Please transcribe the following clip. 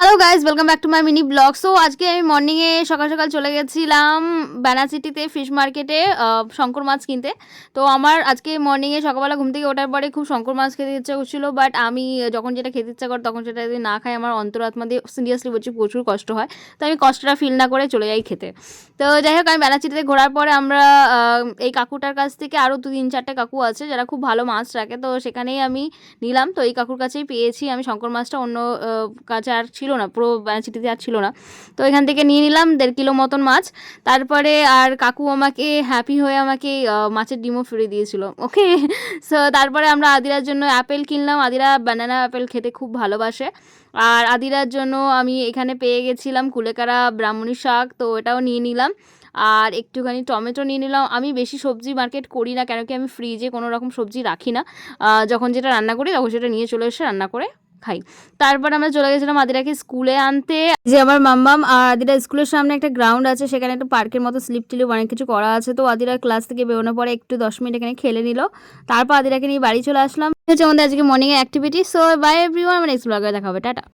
Hello guys, welcome back to my mini blog. So আজকে আমি মর্নিংয়ে সকাল সকাল চলে গেছিলাম ব্যানাচিটিতে ফিশ মার্কেটে শঙ্কর মাছ কিনতে। তো আমার আজকে মর্নিংয়ে সকালবেলা ঘুম থেকে ওঠার পরে খুব শঙ্কর মাছ খেতে ইচ্ছা করছিলো, বাট আমি যখন যেটা খেতে ইচ্ছা কর তখন সেটা যদি না খাই আমার অন্তরাত্মা দিয়ে সিরিয়াসলি বলছি প্রচুর কষ্ট হয়। তো আমি কষ্টটা ফিল না করে চলে যাই খেতে। তো যাই হোক, আমি ব্যানাচিটিতে ঘোরার পরে আমরা এই কাকুটার কাছ থেকে আরও 2-3-4টে কাকু আছে যারা খুব ভালো মাছ রাখে, তো সেখানেই আমি নিলাম। তো এই কাকুর কাছেই পেয়েছি আমি শঙ্কর মাছটা, অন্য কাছে আর ছিল না, পুরো ব্যানাচিটিতে আর ছিল না। তো এখান থেকে নিয়ে নিলাম 1.5 কিলো মতন মাছ। তারপরে আর কাকু আমাকে হ্যাপি হয়ে আমাকে মাছের ডিমও ফিরে দিয়েছিল, ওকে। সো তারপরে আমরা আদিরার জন্য অ্যাপেল কিনলাম। আদিরা ব্যানানা অ্যাপেল খেতে খুব ভালোবাসে। আর আদিরার জন্য আমি এখানে পেয়ে গেছিলাম কুলেখাড়া ব্রাহ্মণী শাক, তো এটাও নিয়ে নিলাম। আর একটুখানি টমেটো নিয়ে নিলাম। আমি বেশি সবজি মার্কেট করি না, কেন কি আমি ফ্রিজে কোনো রকম সবজি রাখি না। যখন যেটা রান্না করি তখন সেটা নিয়ে চলে এসে রান্না করে খাই। তারপর আমরা চলে গেছিলাম আদিরাকে স্কুলে আনতে। যে আমার মাম্মাম আর আদিরা স্কুলের সামনে একটা গ্রাউন্ড আছে, সেখানে একটা পার্কের মতো স্লিপ টিলিপ অনেক কিছু করা আছে। তো আদিরা ক্লাস থেকে বেরোনোর পরে একটু 10 মিনিট এখানে খেলে নিল। তারপর আদিরাকে নিয়ে বাড়ি চলে আসলাম। হচ্ছে আমাদের আজকে মর্নিংয়ের অ্যাক্টিভিটি। সো বাই এভরিওয়ান, আমার নেক্সট ব্লগে দেখা হবে, টাটা।